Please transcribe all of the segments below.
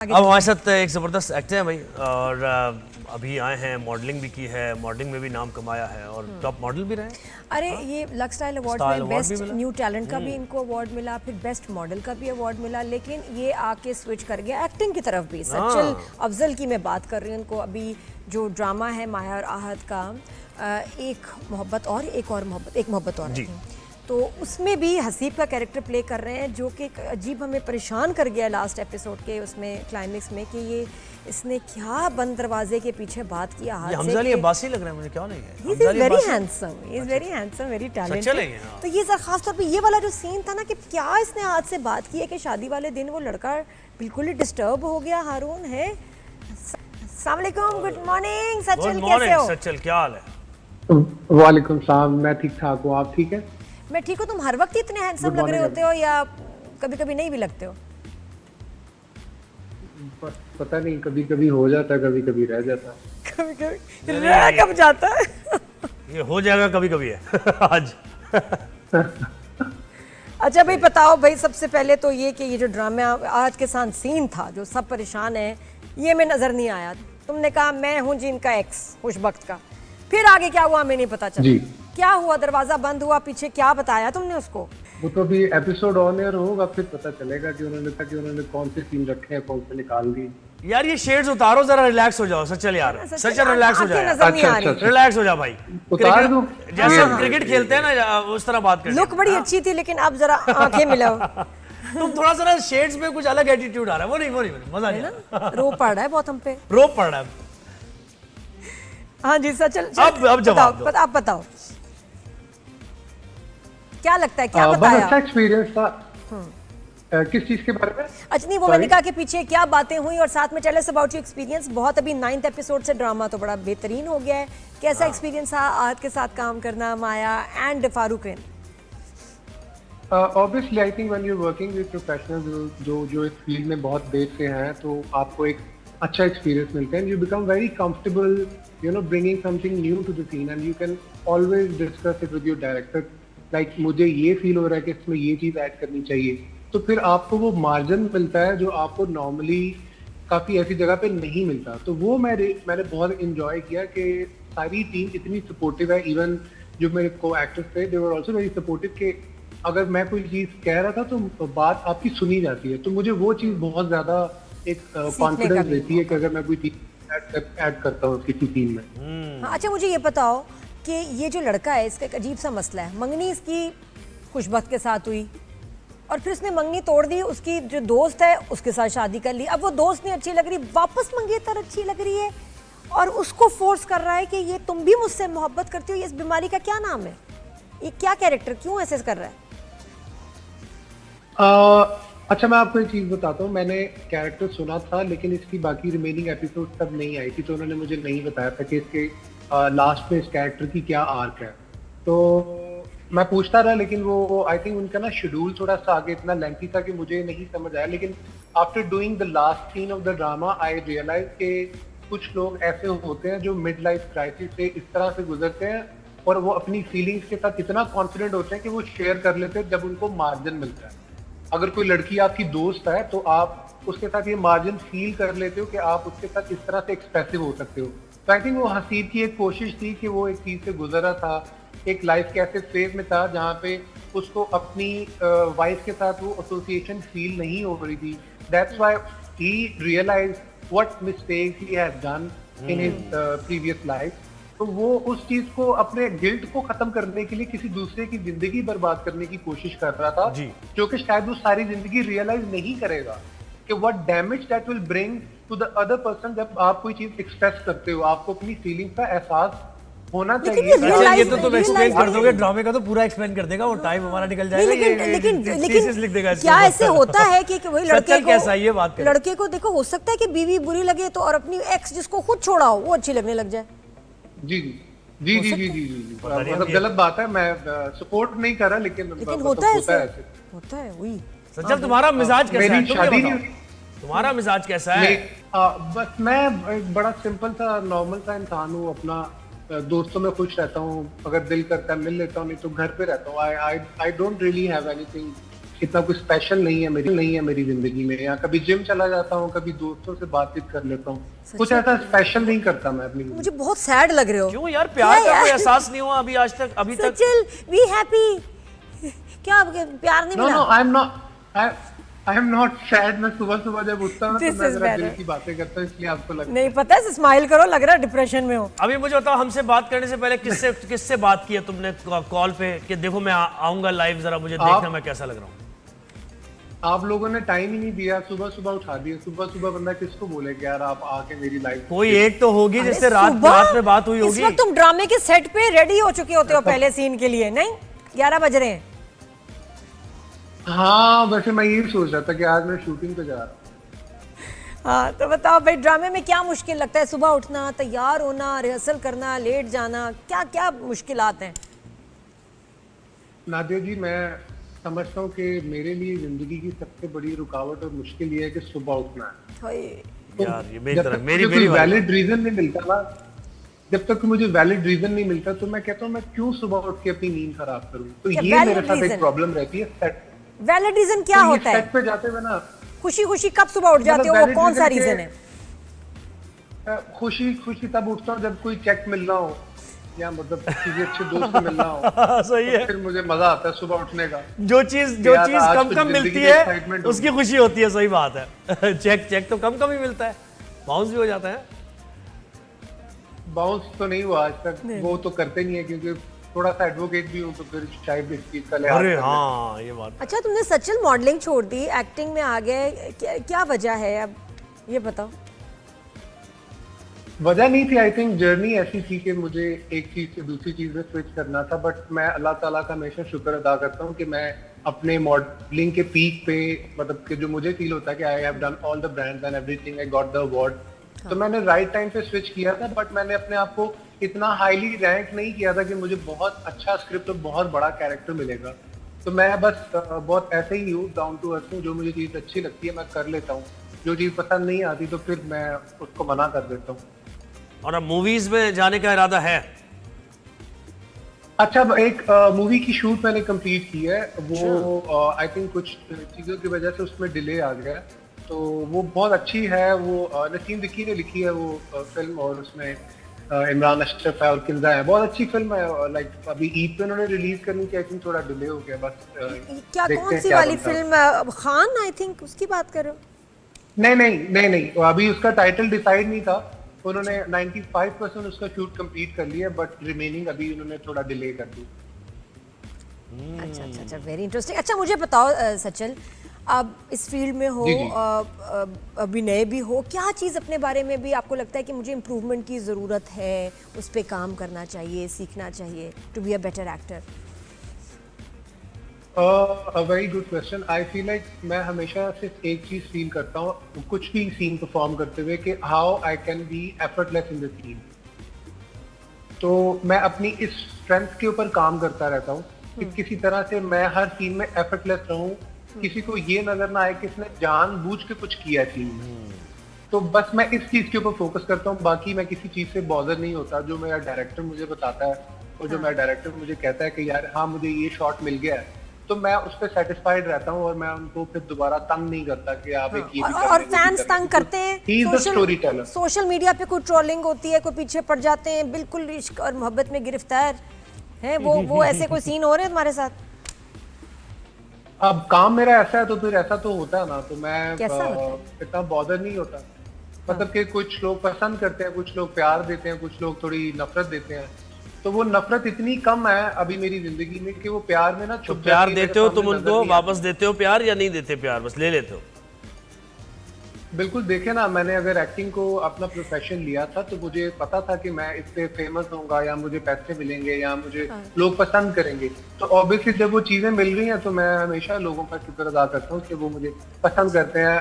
अब हमारे साथ एक ज़बरदस्त एक्टर हैं भाई, और अभी आए हैं, मॉडलिंग भी की है, मॉडलिंग में भी नाम कमाया है और टॉप मॉडल भी रहे। अरे ये लक्स स्टाइल अवार्ड में बेस्ट न्यू टैलेंट का भी इनको अवार्ड मिला, फिर बेस्ट मॉडल का भी अवार्ड मिला, लेकिन ये आके स्विच कर गया एक्टिंग की तरफ भी। सच्चल अफजल की मैं बात कर रही हूँ, उनको अभी जो ड्रामा है माया और आहत का एक मोहब्बत और एक मोहब्बत और तो उसमें भी हसीब का कैरेक्टर प्ले कर रहे हैं, जो कि अजीब हमें परेशान कर गया लास्ट एपिसोड के उसमें क्लाइमेक्स में कि ये इसने क्या बंद दरवाजे के पीछे बात किया हाथ से। हमजा ये बासी लग रहा है मुझे, क्या नहीं है? He is very handsome, he is very handsome, very talented. तो ये सर खास तौर पे ये वाला जो सीन था ना कि क्या इसने हाथ से बात की है कि शादी वाले दिन वो लड़का बिल्कुल ही डिस्टर्ब हो गया। हारून है। अस्सलाम वालेकुम, गुड मॉर्निंग सचल, कैसे हो? सचल क्या हाल है? वालेकुम सलाम, मैं ठीक ठाक हूँ, आप ठीक है? मैं ठीक हूँ। तुम हर वक्त इतने हैंडसम लग रहे होते हो या कभी कभी नहीं भी लगते हो? पता नहीं, कभी कभी हो जाता है, कभी कभी रह जाता है। कभी कभी रह कब जाता है? ये हो जाएगा कभी कभी है आज। अच्छा भाई बताओ भाई, सबसे पहले तो ये कि ये जो ड्रामा आज के साथ सीन था जो सब परेशान है, ये में नजर नहीं आया। तुमने कहा मैं हूँ जी इनका एक्स खुशबख्त का, फिर आगे क्या हुआ हमें नहीं पता चला। क्या हुआ? दरवाजा बंद हुआ, पीछे क्या बताया तुमने उसको? वो तो अभी एपिसोड ऑन एयर होगा, फिर पता चलेगा कि उन्होंने कौन से सीन रखे हैं, कौन से निकाल दिए। यार ये शेड्स उतारो, जरा रिलैक्स हो जाओ सचल यार, सचल रिलैक्स हो जाओ, अच्छा रिलैक्स हो जाओ भाई। उतार दो, जैसे हम क्रिकेट खेलते हैं ना उस तरह बात करते हैं। लुक बड़ी अच्छी थी, लेकिन अब जरा आंखें मिलाओ। तुम थोड़ा सा शेड्स में कुछ अलग एटीट्यूड आ रहा है, वो नहीं मजा नहीं ना, रो पड़ रहा है बहुत हम पे, रो पड़ रहा है। हाँ जी सचल, अब जवाब दो। आप बताओ क्या लगता है, क्या बताया? अच्छा एक्सपीरियंस था। किस चीज के बारे में? अच्छा नहीं, वो मैंने कहा कि पीछे क्या बातें हुई, और साथ में tell us about your experience. बहुत अभी 9th एपिसोड से ड्रामा तो बड़ा बेहतरीन हो गया है। कैसा एक्सपीरियंस था आहत के साथ काम करना, Maya and Farooq? Obviously I think when you working with professionals जो इस फील्ड में बहुत देर से हैं, तो आपको एक अच्छा एक्सपीरियंस मिलता है। You become very comfortable, you know, bringing something new to the scene, and you can always discuss it with your director, like मुझे ये फील हो रहा है कि इसमें ये चीज़ ऐड करनी चाहिए। तो फिर आपको वो मार्जिन मिलता है जो आपको नॉर्मली काफ़ी ऐसी जगह पे नहीं मिलता। तो वो मैंने बहुत इंजॉय किया कि सारी टीम इतनी सपोर्टिव है। इवन जो मेरे को एक्टर्स थे, दे वर ऑल्सो वेरी सपोर्टिव कि अगर मैं कोई चीज़ कह रहा था तो बात आपकी सुनी जाती है। तो मुझे वो चीज़ बहुत ज़्यादा एक कॉन्फिडेंस देती है कि अगर मैं कोई चीज़ ऐड करता हूँ किसी टीम में। अच्छा मुझे ये बताओ कि ये जो लड़का है, इसका एक अजीब सा मसला है। मंगनी इसकी खुशबख्त के साथ हुई और फिर उसने मंगनी तोड़ दी, उसकी जो दोस्त है उसके साथ शादी कर ली। अब वो दोस्त नहीं अच्छी लग रही, वापस मंगेतर अच्छी लग रही है और उसको फोर्स कर रहा है कि ये तुम भी मुझसे मोहब्बत करती हो। ये इस बीमारी का क्या नाम है? ये क्या कैरेक्टर, क्यों ऐसे कर रहा है? अच्छा मैं आपको एक चीज़ बताता हूँ। मैंने कैरेक्टर सुना था, लेकिन इसकी बाकी रिमेनिंग एपिसोड तब नहीं आई थी, तो उन्होंने मुझे नहीं बताया था कि इसके लास्ट में इस कैरेक्टर की क्या आर्क है। तो मैं पूछता रहा, लेकिन वो आई थिंक उनका ना शेड्यूल थोड़ा सा आगे इतना लेंथी था कि मुझे नहीं समझ आया। लेकिन after doing the last scene of the drama I realize कि कुछ लोग ऐसे होते हैं जो मिड लाइफ क्राइसिस से इस तरह से गुजरते हैं और वो अपनी फीलिंग्स के साथ इतना कॉन्फिडेंट होते हैं कि वो शेयर कर लेते हैं जब उनको मार्जिन मिलता है। अगर कोई लड़की आपकी दोस्त है तो आप उसके साथ ये मार्जिन फील कर लेते हो कि आप उसके साथ इस तरह से एक्सप्रेसिव हो सकते हो। तो आई थिंक वो हसीब की एक कोशिश थी कि वो एक चीज़ से गुजरा था, एक लाइफ के ऐसे फेज में था जहाँ पे उसको अपनी वाइफ के साथ वो एसोसिएशन फील नहीं हो रही थी। That's why he realize what mistakes he has done in his previous life. तो वो उस चीज को, अपने गिल्ट को खत्म करने के लिए किसी दूसरे की जिंदगी बर्बाद करने की कोशिश कर रहा था, जो कि शायद वो सारी जिंदगी रियलाइज नहीं करेगा कि what damage that will bring to the other person. जब आप कोई चीज एक्सप्रेस करते हो, आपको अपनी फीलिंग्स का एहसास होना चाहिए। अच्छा ये तो तुम एक्सप्लेन कर दोगे, ड्रामे का तो पूरा एक्सप्लेन कर देगा, वो टाइम हमारा निकल जाएगा। लेकिन क्या ऐसे होता है कि वही लड़के को, कैसा ये बात करें, लड़के को देखो, हो सकता है कि बीवी बुरी लगे तो और अपनी एक्स जिसको खुद छोड़ा हो वो अच्छी लगने लग जाए। जी जी जी जी जी जी, मतलब गलत बात है, मैं सपोर्ट नहीं कर रहा, लेकिन होता है ऐसे, होता है। वही सचल तुम्हारा मिजाज कैसा है? शादी नहीं हुई, तुम्हारा मिजाज कैसा है? बस मैं एक बड़ा सिंपल सा नॉर्मल सा इंसान हूँ। अपना दोस्तों में खुश रहता हूँ, अगर दिल करता है मिल लेता हूँ, नहीं तो घर पे रहता हूँ। I don't really have anything इतना कुछ स्पेशल नहीं है मेरी जिंदगी में। या कभी जिम चला जाता हूँ, कभी दोस्तों से बातचीत कर लेता हूँ, कुछ ऐसा स्पेशल नहीं करता मैं अपनी। मुझे बहुत सैड लग रहे हो। क्यों यार, प्यार का कोई एहसास नहीं हुआ अभी आज तक? अभी तक सचिल बी हैप्पी। क्या आपके प्यार नहीं मिला? No I am not sad. मैं सुबह जब उठता हूँ तो मैं जरा दिल की बातें करता हूँ, इसलिए आपको लगता नहीं पता है, स्माइल करो, लग रहा है डिप्रेशन में हो। अभी मुझे बताओ, हमसे बात करने से पहले किससे बात की है तुमने कॉल पे कि देखो मैं आऊंगा लाइव, जरा मुझे देखना मैं कैसा लग रहा हूँ? आप लोगों ने टाइम ही नहीं दिया, सुबह उठा दिया। सुबह बंदा किसको बोले कि यार आप आके मेरी लाइव। कोई एक तो होगी जिससे रात में बात हुई होगी। इस वक्त तुम ड्रामे के सेट पे रेडी हो चुके होते हो पहले सीन के लिए, नहीं? 11 बज रहे हैं। हाँ, वैसे मैं यही सोच रहा था कि आज मैं शूटिंग पे जा रहा हूँ। हाँ तो बताओ भाई, ड्रामे में क्या मुश्किल लगता है? सुबह उठना, तैयार होना, रिहर्सल करना, लेट जाना, क्या क्या मुश्किलात हैं? नादिया जी, मैं समझता हूँ कि मेरे लिए जिंदगी की सबसे बड़ी रुकावट और मुश्किल ये है कि सुबह उठना है। यार ये मेरी जब तरफ तक मेरी मुझे मेरी कोई वैलिड रीजन नहीं मिलता ना, जब तक मुझे वैलिड रीजन नहीं मिलता तो मैं कहता हूँ मैं क्यों सुबह उठ के अपनी नींद खराब करूँ। तो क्या ये मेरे valid साथ एक reason? प्रॉब्लम रहती है सेट। वैलिड रीजन क्या तो होता है? सेट पे जाते हुए ना, खुशी खुशी कब सुबह उठ जाते हो, वो valid कौन सा reason रीजन है? खुशी तब उठता हूँ जब कोई चेक मिल रहा हो या मतलब किसी अच्छे दोस्त से मिलना हो। सही है। फिर मुझे मजा आता है सुबह उठने का। जो चीज कम मिलती है उसकी खुशी होती है। सही बात है। चेक तो कम ही मिलता है, बाउंस भी हो जाता है। बाउंस तो नहीं हुआ आज तक, वो तो करते नहीं है क्योंकि थोड़ा सा एडवोकेट भी हूँ, तो फिर शायद इस चीज का लिहाज। अरे हाँ, ये बात। अच्छा, तुमने सचिल मॉडलिंग छोड़ दी, एक्टिंग में आ गए, क्या वजह है? अब ये बताओ। वजह नहीं थी, आई थिंक जर्नी ऐसी थी कि मुझे एक चीज से दूसरी चीज में स्विच करना था। बट मैं अल्लाह ताला का हमेशा शुक्र अदा करता हूँ कि मैं अपने मॉडलिंग के पीक पे, मतलब कि जो मुझे फील होता है कि I have done all the brands and everything, I got the award. तो मैंने राइट टाइम पे स्विच किया था, बट मैंने अपने आप को इतना हाईली रैंक नहीं किया था कि मुझे बहुत अच्छा स्क्रिप्ट और बहुत बड़ा कैरेक्टर मिलेगा। तो मैं बस बहुत ऐसे ही हूँ, डाउन टू अर्थ हूँ। जो मुझे चीज अच्छी लगती है मैं कर लेता हूँ, जो चीज पसंद नहीं आती तो फिर मैं उसको मना कर देता हूँ। और अब मूवीज में जाने का इरादा है? अच्छा, एक मूवी की शूट मैंने कंप्लीट की है। वो आई थिंक कुछ चीज़ों की वजह से उसमें डिले आ गया, तो वो बहुत अच्छी है। वो नसीम दिक्की ने लिखी है वो फिल्म, और उसमें इमरान अशरफ है और किंजा है। बहुत अच्छी फिल्म है। लाइक अभी ईद पे उन्होंने रिलीज करनी थी, आई थिंक थोड़ा डिले हो गया बस। क्या कौन सी वाली फिल्म? खान, आई थिंक उसकी बात कर रहे हो? नहीं, अभी उसका टाइटल डिसाइड नहीं था। उन्होंने 95% उसका शूट कंप्लीट कर लिया, बट रिमेनिंग अभी उन्होंने थोड़ा डिले कर दी। अच्छा, वेरी इंटरेस्टिंग। अच्छा मुझे बताओ सचिल, अब इस फील्ड में हो, अभी नए भी हो, क्या चीज़ अपने बारे में भी आपको लगता है कि मुझे इम्प्रूवमेंट की ज़रूरत है, उस पर काम करना चाहिए, सीखना चाहिए to be a better actor? A very good question. I feel like मैं हमेशा सिर्फ एक चीज फील करता हूँ कुछ भी सीन परफॉर्म करते हुए कि how I can be effortless in the scene. तो मैं अपनी इस स्ट्रेंथ के ऊपर काम करता रहता हूँ कि किसी तरह से मैं हर सीन में एफर्टलेस रहूँ, किसी को ये नजर ना आए कि इसने जानबूझ के कुछ किया सीन में। तो बस मैं इस चीज के ऊपर फोकस करता हूँ, बाकी मैं किसी चीज से बॉदर नहीं होता। जो मेरा डायरेक्टर मुझे बताता है और जो मेरा डायरेक्टर मुझे कहता है कि यार हाँ मुझे ये शॉट मिल गया है, तो मैं उस पर सेटिस्फाइड रहता हूँ और मैं उनको फिर दोबारा तंग नहीं करता कि आप एक ये भी कर और फैंस तंग करते हैं, सोशल मीडिया पे कोई ट्रोलिंग होती है, कोई पीछे पड़ जाते हैं, बिल्कुल इश्क और मोहब्बत में गिरफ्तार है, वो ऐसे कोई सीन हो रहे हैं तुम्हारे साथ? अब काम मेरा ऐसा है तो फिर ऐसा तो होता है ना, तो मैं इतना बॉदर नहीं होता। मतलब कि कुछ लोग पसंद करते हैं, कुछ लोग प्यार देते हैं, कुछ लोग थोड़ी नफरत देते हैं। तो वो नफरत इतनी कम है अभी मेरी जिंदगी में कि वो प्यार में ना तो प्यार देते हो तुम उनको, वापस देते हो प्यार या नहीं देते प्यार, बस ले लेते हो? बिल्कुल, देखे ना, मैंने अगर एक्टिंग को अपना प्रोफेशन लिया था तो मुझे पता था कि मैं इससे फेमस होऊंगा या मुझे पैसे मिलेंगे या मुझे लोग पसंद करेंगे। तो ऑब्वियसली जब वो चीजें मिल रही हैं तो मैं हमेशा लोगों का शुक्र अदा करता हूँ कि वो मुझे पसंद करते हैं,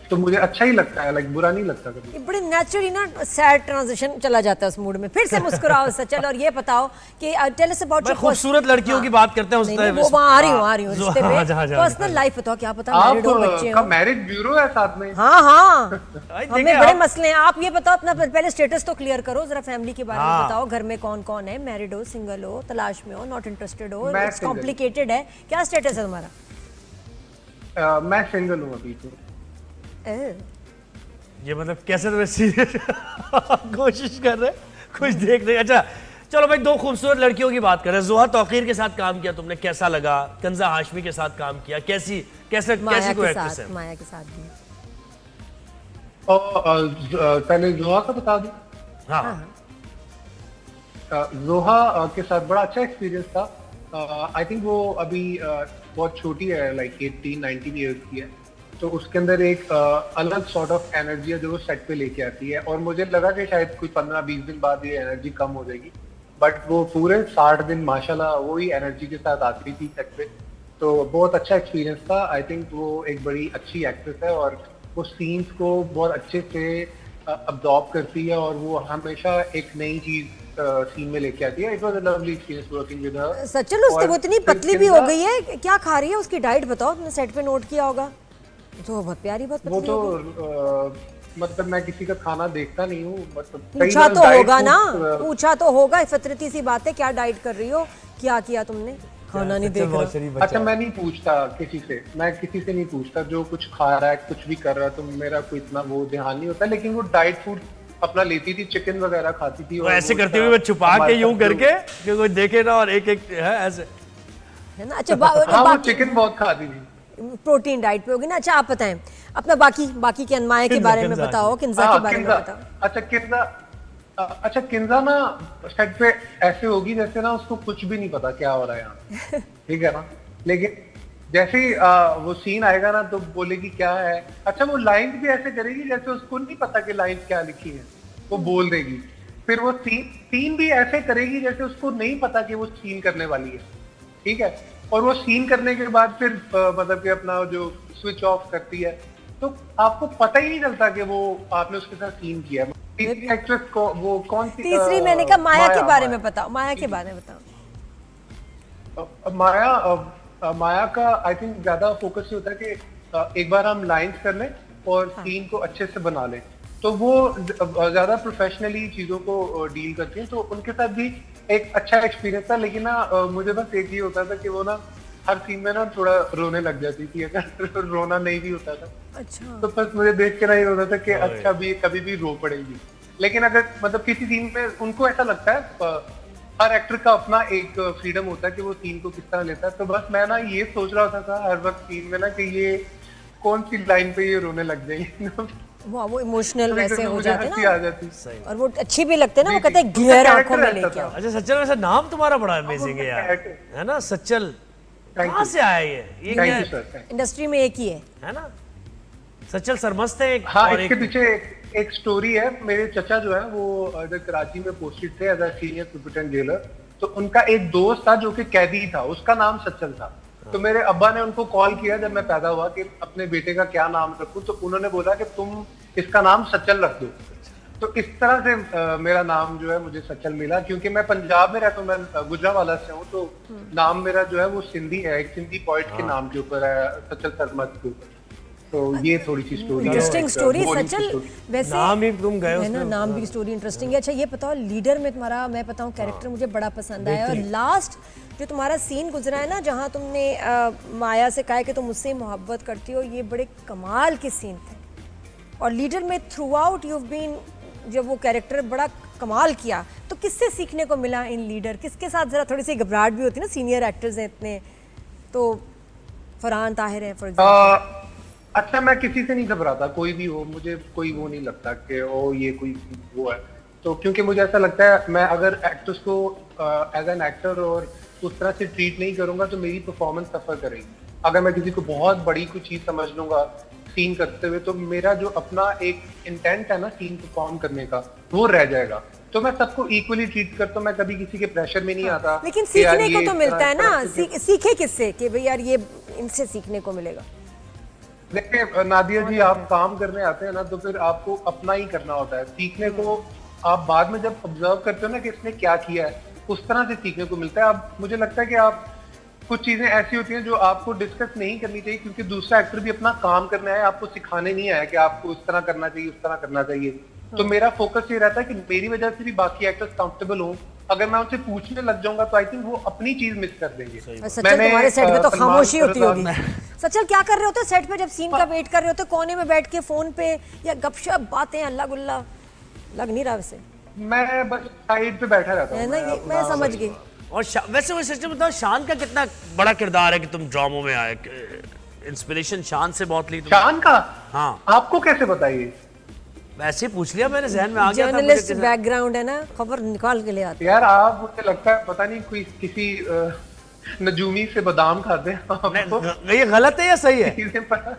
तो मुझे अच्छा ही लगता है, लाइक बुरा नहीं लगता कभी। बड़े नेचुरली ना सैड ट्रांजिशन चला जाता है उस मूड में। फिर से मुस्कुराओ सचल, और ये बताओ कि टेल अस अबाउट योर खूबसूरत लड़कियों की बात करते हैं उस टाइम। वो वहां आ रही हूं रिश्ते पे, पर्सनल लाइफ बताओ, क्या पता मैरिड हो, बच्चे हो। मैरिज ब्यूरो है साथ में। हाँ हमें बड़े मसले हैं। आप ये बताओ अपना पहले स्टेटस तो क्लियर करो जरा, फैमिली के बारे में बताओ, घर में कौन कौन है, मैरिड हो, सिंगल हो, तलाश में हो, नॉट इंटरेस्टेड हो, इट्स कॉम्प्लिकेटेड है, क्या स्टेटस है तुम्हारा? मैं सिंगल हूँ अभी तो। एह, ये मतलब कैसे तुम्हें सीरियस कोशिश कर रहे कुछ देख रहे। अच्छा चलो भाई, दो खूबसूरत लड़कियों की बात करें। जोहा तौकीर के साथ काम किया तुमने, कैसा लगा? कंजा हाशमी के साथ काम किया, कैसी कैसे माया कैसी कोई के एक्ट्रेस साथ, है? माया के साथ भी। और पहले जोहा का बता दूं। हाँ जोहा के साथ बड़ा अच्छा एक्सपीरियंस था। आई थिंक वो अभी बहुत छोटी है, लाइक 18-19 ईयर्स की है। तो उसके अंदर एक अलग सॉर्ट ऑफ एनर्जी है जो वो सेट पे लेके आती है, और मुझे लगा कि शायद कोई 15-20 दिन बाद ये एनर्जी कम हो जाएगी, बट वो पूरे 60 दिन माशाल्लाह वही एनर्जी के साथ आती थी सेट पे। तो बहुत अच्छा एक्सपीरियंस था। आई थिंक वो एक बड़ी अच्छी एक्ट्रेस है, और वो सीन्स को बहुत अच्छे से अब्जॉर्ब करती है, और वो हमेशा एक नई चीज सीन में लेके आती है। It was a lovely experience working with her. सचल उसकी वो इतनी पतली भी हो गई है, क्या खा रही है? उसकी डाइट बताओ, तुमने सेट पे नोट किया होगा। तो बहुत प्यारी, बहुत वो पतली तो हो गई। मतलब मैं किसी का खाना देखता नहीं हूँ, मतलब पूछा तो होगा ना, पूछा तो होगा, फितरती सी बात है। क्या डाइट कर रही हो, क्या किया तुमने? खाना नहीं देख रहा। अच्छा मैं नहीं पूछता किसी से, मैं किसी से नहीं पूछता। जो कुछ खा रहा है, कुछ भी कर रहा है, तो मेरा कोई इतना वो ध्यान नहीं होता। लेकिन वो डाइट फूड अपना लेती थी, चिकन वगैरह खाती थी। वो ऐसे करती हुई, मैं छुपा के यूं करके कि कोई देखे ना, और एक एक है ऐसे, है ना। अच्छा हाँ वो चिकन बहुत खाती थी। प्रोटीन डाइट पे होगी ना। अच्छा आप बताएं अपना बाकी के माया के बारे में बताओ, किन्जा के बारे में बताओ। अच्छा किन्जा ना सेट पे ऐसे होगी जैसे ना उसको कुछ भी नहीं पता क्या हो रहा है यहाँ। ठीक है ना। लेकिन जैसे ही वो सीन आएगा ना तो बोलेगी क्या है। अच्छा वो लाइन भी ऐसे करेगी जैसे उसको नहीं पता कि लाइन क्या लिखी है, वो बोल देगी। फिर वो सीन भी ऐसे करेगी जैसे उसको नहीं पता कि वो सीन करने वाली है। ठीक है। और वो सीन करने के बाद फिर मतलब कि अपना जो स्विच ऑफ करती है, तो आपको पता ही नहीं चलता कि वो आपने उसके साथ सीन किया है। एक्ट्रेस को वो कौन सी तीसरी मैंने कहा माया के बारे में बताओ, माया के बारे में बताओ। माया का आई थिंक ज्यादा फोकस ये होता है कि एक बार हम लाइंस कर लें और सीन को अच्छे से बना लें, तो वो ज्यादा प्रोफेशनली चीजों को डील करती हैं। तो उनके साथ भी एक अच्छा एक्सपीरियंस था। लेकिन ना मुझे बस एक ही होता था कि वो ना हर सीन में ना थोड़ा रोने लग जाती थी, अगर रोना नहीं भी होता था। अच्छा तो बस मुझे देख के ना ये होता था कि अच्छा भी कभी भी रो पड़ेगी। लेकिन अगर मतलब किसी सीन में उनको ऐसा लगता है, हर एक्टर का अपना एक फ्रीडम होता है कि वो सीन को किस तरह लेता है। तो बस मैं ना ये सोच रहा होता था हर वक्त सीन में ना कि ये कौन सी लाइन पे ये रोने लग जाएगी। वो इमोशनल वैसे हो जाते हंसी ना, आ जाती। और वो अच्छी भी लगते ना। वो कहते हैं जी, घेर उसका आंखों में character लेके ऐसा आओ। था। अच्छा सच्चल, वैसे नाम तुम्हारा बड़ा अमेजिंग है यार, है ना सच्चल? कहाँ से आया ये थैंक क्या यू सर। इंडस्ट्री में एक ही है है ना? सच्चल सरमस्त है एक, हाँ और इसके एक पीछे एक स्टोरी है। मेरे चचा जो है वो इधर कराची में पोस्टेड थे as a senior superintendent jailer. तो उनका एक दोस्त था जो कि कैदी था, उसका नाम सच्चल था। तो मेरे अब्बा ने उनको कॉल किया जब मैं पैदा हुआ कि अपने बेटे का क्या नाम रखूं। तो उन्होंने बोला कि तुम इसका नाम सच्चल रख दो। तो इस तरह से मेरा नाम जो है मुझे सच्चल मिला, क्योंकि मैं पंजाब में रहता हूँ, मैं गुजरावाला से हूँ। तो नाम मेरा जो है वो सिंधी है, एक सिंधी पोइट के नाम के ऊपर है, सच्चल सरमत के ऊपर। तो ये थोड़ी सी स्टोरी, इंटरेस्टिंग स्टोरी सच्चल। वैसे नाम ही तुम गए है ना, उसमें। नाम भी स्टोरी इंटरेस्टिंग है। अच्छा ये बताओ, लीडर में तुम्हारा मैं बताऊं कैरेक्टर मुझे बड़ा पसंद आया। और लास्ट जो तुम्हारा सीन गुजरा है ना, जहां तुमने माया से कहा कि तुम मुझसे मोहब्बत करती हो, ये बड़े कमाल के सीन थे। और लीडर में थ्रू आउट यू बीन, जब वो कैरेक्टर बड़ा कमाल किया, तो किससे सीखने को मिला इन लीडर? किसके साथ जरा थोड़ी सी घबराहट भी होती है ना, सीनियर एक्टर्स हैं इतने, तो फरहान ताहिर है फॉर एग्जांपल। अच्छा मैं किसी से नहीं घबराता, कोई भी हो, मुझे कोई वो नहीं लगता कि ओ ये कोई वो है। तो क्योंकि मुझे ऐसा लगता है मैं अगर एक्टर्स को एज एन एक्टर और उस तरह से ट्रीट नहीं करूंगा तो मेरी परफॉर्मेंस सफर करेगी। अगर मैं किसी को बहुत बड़ी कोई चीज समझ लूंगा सीन करते हुए, तो मेरा जो अपना एक इंटेंट है ना सीन परफॉर्म करने का, वो रह जाएगा। तो मैं सबको इक्वली ट्रीट करता हूँ, मैं कभी किसी के प्रेशर में नहीं आता। लेकिन सीखने को तो मिलता है ना, सीखे किससे कि भाई यार ये इनसे सीखने को मिलेगा। देखिए नादिया जी, आप काम करने आते हैं ना तो फिर आपको अपना ही करना होता है। सीखने को आप बाद में जब ऑब्जर्व करते हो ना कि इसने क्या किया है, उस तरह से सीखने को मिलता है। अब मुझे लगता है कि आप कुछ चीजें ऐसी होती हैं जो आपको डिस्कस नहीं करनी चाहिए, क्योंकि दूसरा एक्टर भी अपना काम करने आया, आपको सिखाने नहीं आया कि आपको इस तरह करना चाहिए, उस तरह करना चाहिए। तो मेरा फोकस ये रहता है कि मेरी वजह से भी बाकी एक्टर्स कंफर्टेबल हों अगर मैं उनसे पूछने लग जाऊंगा तो आई थिंक वो अपनी चीज मिस कर देंगे। और सचल तुम्हारे सेट पे तो सलमान खामोशी होती खान- होगी। सचल क्या कर रहे होते सेट पे जब सीन का वेट कर रहे होते, कोने में बैठ के फोन पे या गपशप बातें अल्लाह गुल्ला? लग नहीं रहा वैसे, मैं बस साइड पे बैठा रहता है हूँ। ना? ये मैं समझ गई। और वैसे वो सच में बताओ, शान का कितना बड़ा किरदार है कि तुम ड्रामों में आए? इंस्पिरेशन शान से बहुत ली तुमने? शान का? हाँ, आपको कैसे बताइए? वैसे ही पूछ लिया मैंने, जहन में आ गया था मुझे जर्नलिस्ट किसी- बैकग्राउंड है ना, खबर निकाल के ले आते। यार आप, मुझे लगता है पता नहीं कोई किसी नजूमी से बादाम खाते हैं आपको। ये गलत है या सही है? चीजें पता,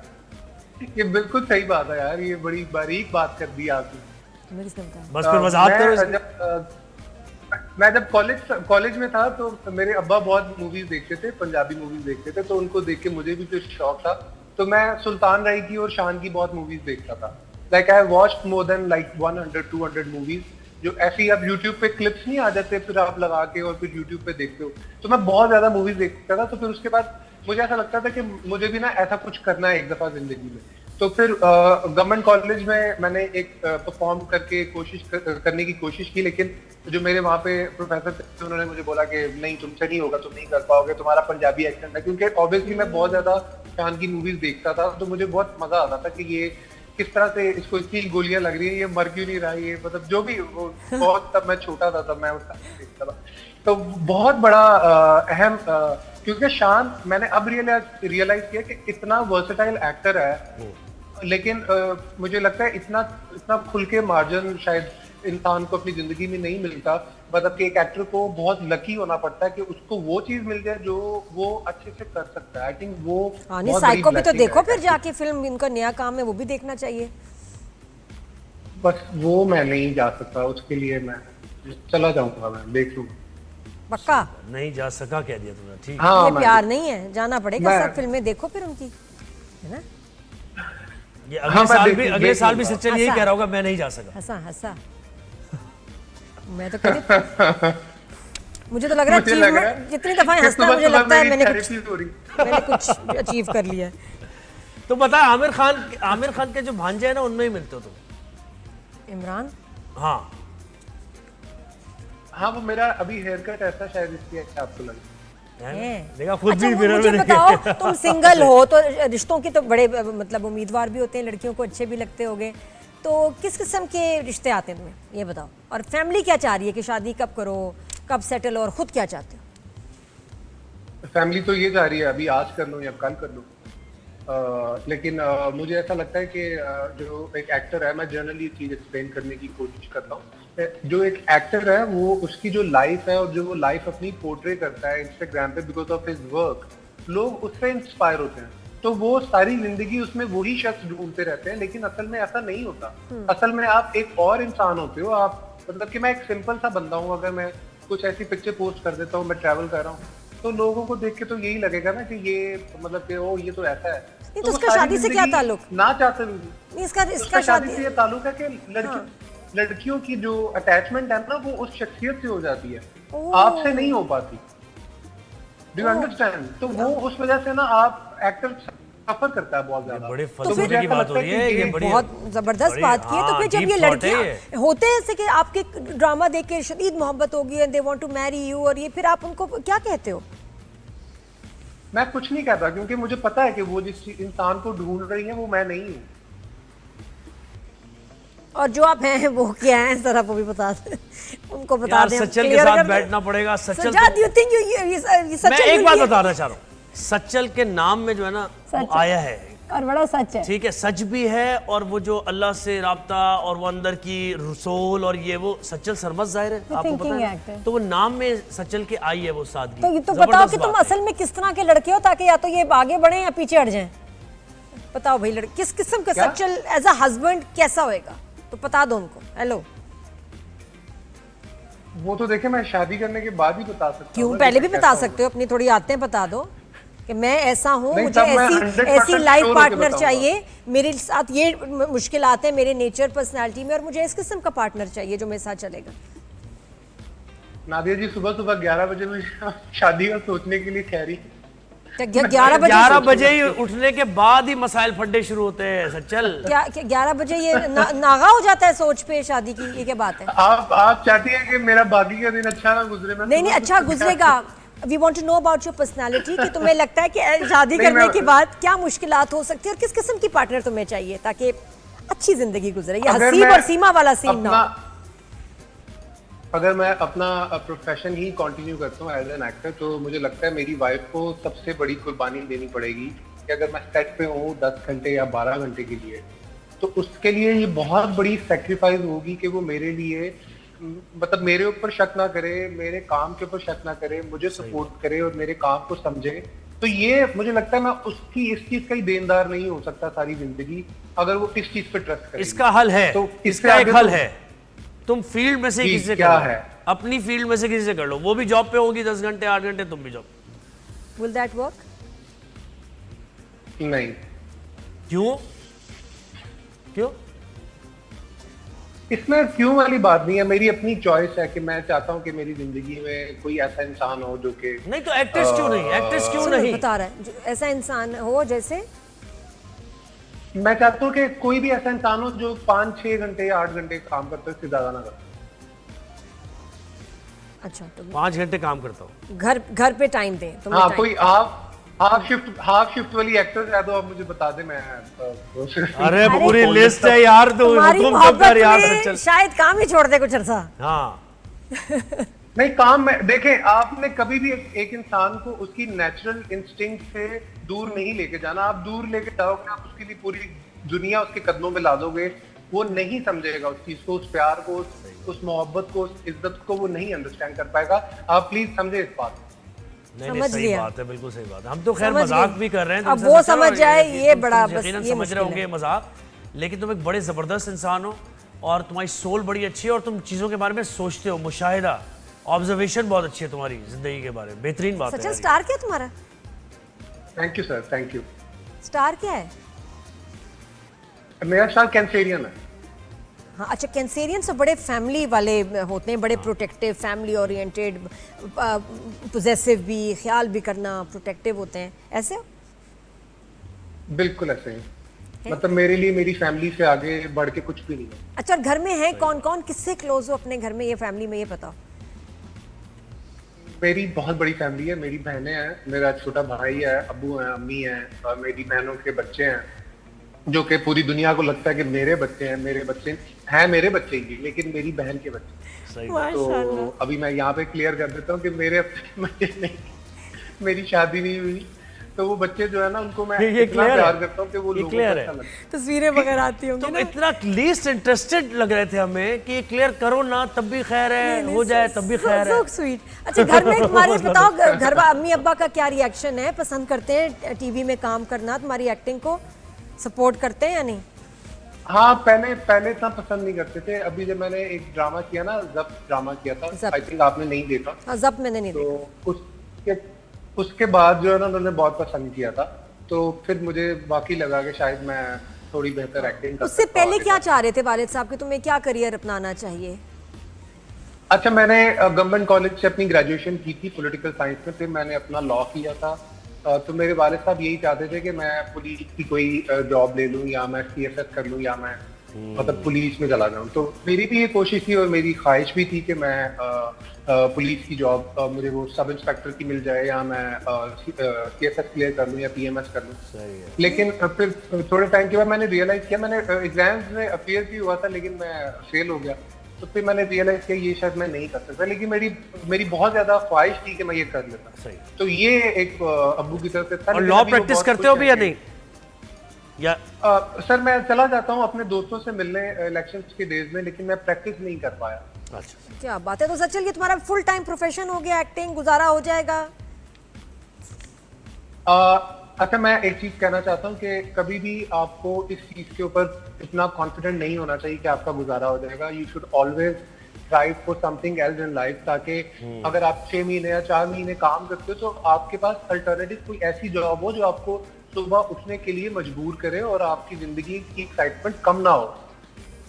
ये बिल्कुल सही बात है यार, ये बड़ी बारीक बात कर दी आपने। तुम्हें किसने बताया? बस फिर वजाहत करो इसकी। मैं जब कॉलेज में था तो मेरे अब्बा बहुत मूवीज देखते थे, पंजाबी मूवीज देखते थे, तो उनको देख के मुझे भी फिर शौक था। तो मैं सुल्तान राय की और शान की बहुत मूवीज देखता था। Like I watched more than like 100-200 movies, जो ऐसी अब यूट्यूब पे क्लिप्स नहीं आ जाते फिर आप लगा के और फिर यूट्यूब पे देखते हो। तो मैं बहुत ज्यादा मूवीज देखता था। तो फिर उसके बाद मुझे ऐसा लगता था कि मुझे भी ना ऐसा कुछ करना है एक दफा जिंदगी में। तो फिर गवर्नमेंट कॉलेज में मैंने एक परफॉर्म करके करने की कोशिश की, लेकिन जो मेरे वहाँ पे प्रोफेसर थे उन्होंने मुझे बोला कि नहीं, तुमसे नहीं होगा, तुम नहीं कर पाओगे, तुम्हारा पंजाबी एक्सेंट है। क्योंकि ऑब्वियसली मैं बहुत ज्यादा शान की मूवीज देखता था, तो मुझे बहुत मजा आता था कि ये किस तरह से इसको इतनी गोलियां लग रही है, ये मर क्यों नहीं रहा, ये मतलब जो भी बहुत, तब मैं छोटा था तब मैं उसका देखता था। तो बहुत बड़ा अहम, क्योंकि शान मैंने अब रियलाइज किया कि इतना वर्सेटाइल एक्टर है, लेकिन मुझे लगता है इतना खुल के मार्जिन शायद इंसान को अपनी जिंदगी में नहीं मिलता। मतलब कि एक एक्टर को बहुत लकी होना पड़ता है कि उसको वो चीज मिल जाए जो वो अच्छे से कर सकता है। आई थिंक वो नहीं, साइको भी तो देखो फिर जाके, फिल्म इनका नया काम है, वो भी देखना चाहिए। बस वो मैं नहीं जा सकता, उसके लिए मैं चला जाऊंगा, मैं देख लूंगा। पक्का नहीं जा सका कह दिया तुमने, ठीक। हाँ, ये प्यार नहीं है, जाना पड़ेगा। मैं- सब फिल्में देखो फिर उनकी, है ना? ये हाँ, अगले मैं साल भी देख सच्चल यही हंसा। कह रहा होगा, मैं नहीं जा सका। हंसा हंसा। मैं तो कह मुझे तो लग रहा है मुझे लग रहा achievement- है जितनी दफा कि हंसता है मुझे सुबह लगता है मेरी मैंने कुछ therapy हो रही। मैंने कुछ अचीव कर लिया है। तो बता, आमिर खान के जो भांजे हैं ना, उनमें ही मिलते हो तुम? इमरान, हाँ हाँ, वो मेरा अभी हेयर कट ऐसा शायद इसलिए अच्छा आपको लगा। है ना? देखा खुद अच्छा भी वो मिरर मुझे में बताओ, देखे। तुम सिंगल हो तो रिश्तों के तो बड़े मतलब उम्मीदवार भी होते हैं, लड़कियों को अच्छे भी लगते होंगे, तो किस किस्म के रिश्ते आते हैं तुम्हें, ये बताओ? और फैमिली क्या चाह रही है कि शादी कब करो, कब सेटल, और खुद क्या चाहते हो? फैमिली तो ये चाह रही है अभी आज कर लो या कल कर लो। लेकिन मुझे ऐसा लगता है कि जो एक एक्टर है, मैं जनरली चीज एक्सप्लेन करने की कोशिश करता हूँ। जो एक एक्टर है वो उसकी जो लाइफ है और जो वो लाइफ अपनी पोर्ट्रे करता है इंस्टाग्राम पे बिकॉज ऑफ हिज वर्क, लोग उससे इंस्पायर होते हैं। तो वो सारी जिंदगी उसमें वही शख्स ढूंढते रहते हैं, लेकिन असल में ऐसा नहीं होता। असल में आप एक और इंसान होते हो। आप मतलब कि मैं एक सिंपल सा बंदा हूँ, अगर मैं कुछ ऐसी पिक्चर पोस्ट कर देता हूँ, मैं ट्रैवल कर रहा हूँ, तो लोगों को देख के तो यही लगेगा ना कि ये मतलब कि ओ ये तो ऐसा है। नहीं, तो वो उसका सारी शादी से क्या जिंदगी ताल्लुक? ना चाहते हुए नहीं, इसका उसका शादी शादी से ये ताल्लुक है कि लड़कियों की जो अटैचमेंट है ना वो उस शख्सियत से हो जाती है, आपसे नहीं हो पाती। Do you understand? तो वो उस वजह से ना आप एक्टर सफर करता है बहुत ज्यादा। बड़े तो फलसफे मुझे की ऐसा बात हो लगता रही है है, कि ये बड़ी बहुत जबरदस्त बात की है। तो फिर जब ये लड़कियां होते हैं ऐसे कि आपके ड्रामा देख के शदीद मोहब्बत होगी and they want to marry you, और ये फिर आप उनको क्या कहते हो? मैं कुछ नहीं कहता, क्योंकि मुझे पता है कि वो जिस इंसान को ढूंढ रही है वो मैं नहीं हूँ। और जो आप हैं वो क्या है, जरा वो भी बता दें, उनको बता दें। सच्चल के साथ बैठना पड़ेगा। सच्चल सज्जाद, you think मैं एक बात बताना चाह रहा हूँ, सच्चल के नाम में जो है ना वो आया है, और बड़ा सच है, ठीक है, सच भी है, और वो जो अल्लाह से राब्ता और वो अंदर की रसूल और ये वो सच्चल सरमत जाहिर है, आपको पता है, तो वो नाम में सच्चल के आई है वो सादगी। तो ये तो बताओ कि तुम असल में किस तरह के लड़के हो, ताकि या तो ये आगे बढ़े या पीछे हट जाएं। बताओ भाई, लड़के किस किस्म का सच्चल एज अ हस्बैंड कैसा होएगा, तो बता दो उनको। हेलो, वो तो देखे मैं शादी करने के बाद ही बता सकता हूँ। क्यों, पहले भी बता सकते हो, अपनी थोड़ी आदतें बता दो कि मैं ऐसा हूँ, मुझे ऐसी लाइफ पार्टनर चाहिए, मेरे साथ ये मुश्किल आते हैं मेरे नेचर पर्सनालिटी में, और मुझे इस किस्म का पार्टनर चाहिए जो मेरे साथ चलेगा। नादिया जी सुबह सुबह 11 बजे में शादी का सोचने के लिए ठहरी, 11 बजे 11 बजे ही उठने के बाद ही मसाइल फंडे शुरू होते हैं सचल। क्या 11 बजे ये नागा हो जाता है सोच पे शादी की, ये क्या बात है? आप चाहती हैं कि मेरा बाकी का दिन अच्छा ना गुजरे? मैं नहीं अच्छा गुजरेगा। We want to know about your personality कि तुम्हें लगता है कि शादी करने के बाद क्या मुश्किलात हो सकती है और किस किस्म की पार्टनर तुम्हें चाहिए ताकि अच्छी जिंदगी गुजरे, ये हसीब और सीमा वाला सीन ना हो। अगर मैं अपना प्रोफेशन ही कंटिन्यू करता हूँ एज एन एक्टर, तो मुझे लगता है मेरी वाइफ को सबसे बड़ी कुर्बानी देनी पड़ेगी कि अगर मैं सेट पे हूँ 10 घंटे या 12 घंटे के लिए, तो उसके लिए ये बहुत बड़ी सेक्रीफाइस होगी कि वो मेरे लिए मतलब मेरे ऊपर शक ना करे, मेरे काम के ऊपर शक ना करे, मुझे सपोर्ट करे और मेरे काम को समझे। तो ये मुझे लगता है मैं उसकी इस चीज का ही देनदार नहीं हो सकता सारी जिंदगी, अगर वो इस चीज पे ट्रस्ट करे। इसका हल है, तो इसका एक हल है, तुम फील्ड में से किसी से क्या कर लो, है? अपनी फील्ड में से किसी से कर लो। वो भी जॉब पे होगी 10 घंटे 8 घंटे, तुम भी जॉब। Will that work? नहीं। क्यों क्यों? इसमें क्यों वाली बात नहीं है, मेरी अपनी चॉइस है कि मैं चाहता हूँ कि मेरी जिंदगी में कोई ऐसा इंसान हो जो कि नहीं तो एक्ट्रेस क्यों नहीं? एक्ट्रेस क्यों नहीं? बता रहा है ऐसा इंसान हो जैसे मैं चाहता हूँ कि कोई भी ऐसा इंसान हो जो 5-6 घंटे या 8 घंटे काम करता है, इससे ज्यादा ना करता। अच्छा तो 5 घंटे काम करता हूँ, घर पे टाइम दे तुम्हें। हाँ, time। कोई हाफ शिफ्ट वाली एक्टर है तो आप मुझे बता दे, मैं अरे पूरी लिस्ट है यार, तो तुम्हारी हुक्म कब कर यार मोहब्बत में सचल। शायद काम ही छोड़ दे कुछ अर्सा। हाँ नहीं, काम में देखें, आपने कभी भी एक इंसान को उसकी नेचुरल इंस्टिंक्ट से दूर नहीं लेके जाना। आप दूर लेके जाओगे, आप उसके लिए पूरी दुनिया उसके कदमों में ला दोगे, वो नहीं समझेगा उस चीज को, उस प्यार को, उस मोहब्बत को, उस इज्जत को वो नहीं अंडरस्टैंड कर पाएगा। आप प्लीज समझे इस बात। नहीं सही बात है, बिल्कुल सही बात है। हम तो खैर मजाक भी कर रहे हैं, अब वो समझ जाए ये बड़ा बस यकीनन ये समझ रहे होंगे मजाक, लेकिन तुम एक बड़े जबरदस्त इंसान हो और तुम्हारी सोल बड़ी अच्छी है और तुम चीजों के बारे में सोचते हो, मुशाहिदा, ऑब्जर्वेशन बहुत अच्छी है तुम्हारी जिंदगी के बारे में, बेहतरीन बात है। सचिन स्टार क्या है तुम्हारा? Thank you sir, thank you. Star क्या है? मेरा स्टार कैंसेरियन है। हाँ अच्छा, कैंसेरियन से बड़े फैमिली वाले होते हैं, बड़े प्रोटेक्टिव, फैमिली ओरिएंटेड, पोजेसिव भी, ख्याल भी करना, प्रोटेक्टिव होते हैं, ऐसे? बिल्कुल ऐसे ही, मतलब मेरे लिए मेरी फैमिली से आगे बढ़ के कुछ भी नहीं है। अच्छा, और घर में है कौन कौन, किससे क्लोज हो अपने घर में, ये फैमिली में, ये बताओ। मेरी बहुत बड़ी फैमिली है, मेरी बहनें हैं, मेरा छोटा भाई है, अब्बू हैं, अम्मी हैं, और मेरी बहनों के बच्चे हैं, जो कि पूरी दुनिया को लगता है कि मेरे बच्चे हैं। मेरे बच्चे हैं मेरे बच्चे ही, लेकिन मेरी बहन के बच्चे। तो अभी मैं यहाँ पे क्लियर कर देता हूँ कि मेरे बच्चे नहीं, मेरी शादी नहीं हुई, तो वो बच्चे जो है ना, उनको मैं इतना प्यार करता हूँ कि वो लोगों को अच्छा लगता है। तस्वीरें वगैरह आती होंगी तुम इतना लीस्ट इंटरेस्टेड लग रहे थे हमें कि क्लियर करो ना तब भी खैर है, हो जाए तब भी खैर है। स्वीट। अच्छा, घर में तुम्हारे बताओ, घर अम्मी अब्बा का क्या रिएक्शन है? पसंद करते हैं टीवी में काम करना, तुम्हारी एक्टिंग को सपोर्ट करते हैं या नहीं? हाँ, पहले इतना पसंद नहीं करते थे। अभी जब मैंने एक ड्रामा किया ना, जब्त ड्रामा किया था, आई थिंक आपने नहीं देखा। हाँ, जब्त मैंने नहीं देखा। तो उसके बाद जो है ना, उन्होंने बहुत पसंद किया था, तो फिर मुझे बाकी लगा कि शायद मैं थोड़ी बेहतर एक्टिंग कर सकता हूं। उससे पहले क्या चाह रहे थे वालिद साहब कि तुम्हें क्या करियर अपनाना चाहिए? अच्छा, मैंने गवर्नमेंट कॉलेज से अपनी ग्रेजुएशन की थी पॉलिटिकल साइंस में, फिर मैंने अपना लॉ किया था। तो मेरे वालिद साहब यही चाहते थे कि मैं पुलिस की कोई जॉब ले लूं, या मैं CSS कर लूं, या मैं मतलब पुलिस में चला जाऊं। तो मेरी भी ये कोशिश थी और मेरी ख्वाहिश भी थी कि मैं पुलिस की जॉब मुझे वो सब इंस्पेक्टर की मिल जाए, या मैं CSS क्लियर कर लूं या PMS कर लूं। लेकिन फिर थोड़े टाइम के बाद मैंने रियलाइज किया, मैंने एग्जाम्स में अपीयर भी हुआ था लेकिन मैं फेल हो गया। तो फिर मैंने रियलाइज किया ये शायद मैं नहीं कर सकता, लेकिन मेरी बहुत ज्यादा ख्वाहिश थी कि मैं ये कर लेता। तो ये एक अब्बू की तरफ से था। और लॉ प्रैक्टिस करते हो भी या नहीं? या सर, मैं चला जाता हूँ अपने दोस्तों से मिलने इलेक्शंस के डेज में, लेकिन मैं प्रैक्टिस नहीं कर पाया। अच्छा, क्या बात है। तो सच ये तुम्हारा फुल टाइम प्रोफेशन हो गया, एक्टिंग, गुजारा हो जाएगा? अच्छा, मैं एक चीज कहना चाहता हूँ कि कभी भी आपको इस चीज के ऊपर इतना कॉन्फिडेंट नहीं होना चाहिए कि आपका गुजारा हो जाएगा। You should always try for something else in life, ताकि अगर आप 6 महीने या 4 महीने काम करते हो तो आपके पास अल्टरनेटिव कोई ऐसी जॉब हो जो आपको सुबह उठने के लिए मजबूर करे और आपकी जिंदगी की एक्साइटमेंट कम ना हो।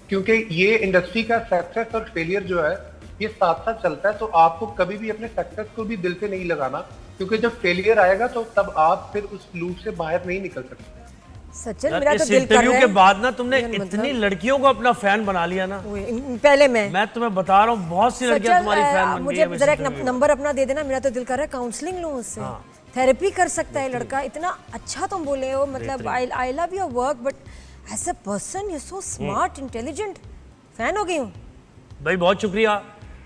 क्योंकि ये इंडस्ट्री का सक्सेस और फेलियर जो है ये साथ साथ चलता है, तो आपको कभी भी अपने सक्सेस को भी दिल से नहीं लगाना क्योंकि जब फेलियर आएगा तो तब आप फिर उस लूप से बाहर नहीं निकल सकते। सचिन यार, मेरा तो इस दिल कर इंटरव्यू रहा के है बाद ना तुमने यार, इतनी लड़कियों को अपना फैन बना लिया ना, पहले मैं तुम्हें बता रहा हूँ बहुत सी लड़कियां तुम्हारी फैन बन गई मुझे हैं इस जरा एक इंटरव्यू में। नंबर अपना दे देना, मेरा तो दिल कर रहा है काउंसलिंग लूं उससे। थेरेपी कर सकता है लड़का, इतना अच्छा तुम बोले हो, मतलब I love your work but as a person you so smart intelligent, fan हो गई हूँ। भाई बहुत शुक्रिया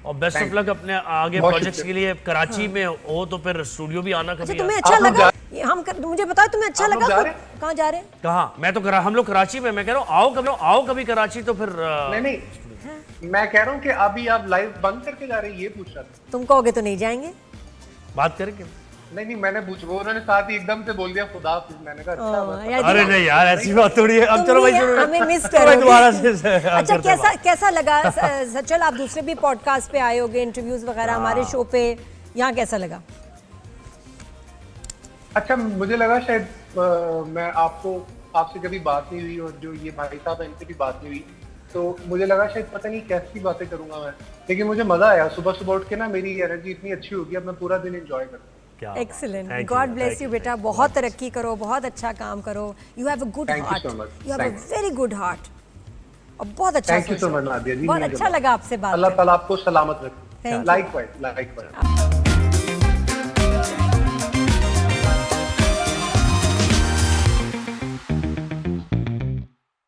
और बेस्ट ऑफ लक अपने आगे बहुत प्रोजेक्ट्स के लिए। कराची हाँ। में हो तो फिर स्टूडियो भी आना अच्छा कभी। तुम्हें यार। अच्छा आप लोग लगा मुझे बताओ तुम्हें अच्छा आप लोग लगा जा रहे हैं? कहाँ जा रहे हैं? कहाँ? मैं तो हम लोग कराची में, मैं कह रहा हूँ आओ कभी कराची तो फिर नहीं मैं कह रहा हूँ कि अभी आप लाइव बंद करके जा रहे हैं, ये पूछ रहा था। तुम कहोगे तो नहीं जाएंगे। बात करेंगे। नहीं मैंने पूछ, वो उन्होंने साथ ही एकदम से बोल दिया खुदा हाफिज, मैंने कहा अच्छा बस। यार, अरे नहीं यार ऐसी बात थोड़ी है। अब चलो भाई हमें मिस तो भाई दोबारा से अच्छा कैसा लगा सचल, आप दूसरे भी पॉडकास्ट पे आए होगे, इंटरव्यूज वगैरह हमारे शो पे, यहाँ कैसा लगा? अच्छा मुझे लगा शायद मैं आपसे कभी बात नहीं हुई और जो ये भाई साहब हैं इनसे भी बात नहीं हुई, तो मुझे लगा शायद पता नहीं कैसी बातें करूंगा मैं, लेकिन मुझे मजा आया। सुबह सुबह उठ के ना मेरी एनर्जी इतनी अच्छी होगी, अब मैं पूरा दिन एंजॉय करूंगा। एक्सीलेंट, गॉड ब्लेस यू बेटा, बहुत तरक्की करो, बहुत अच्छा काम करो, you have a good heart, you have a very good heart और बहुत अच्छा thank you so much Nadia ji, बहुत अच्छा लगा आपसे बात अल्लाह ताला आपको सलामत रखे। लाइकवाइज।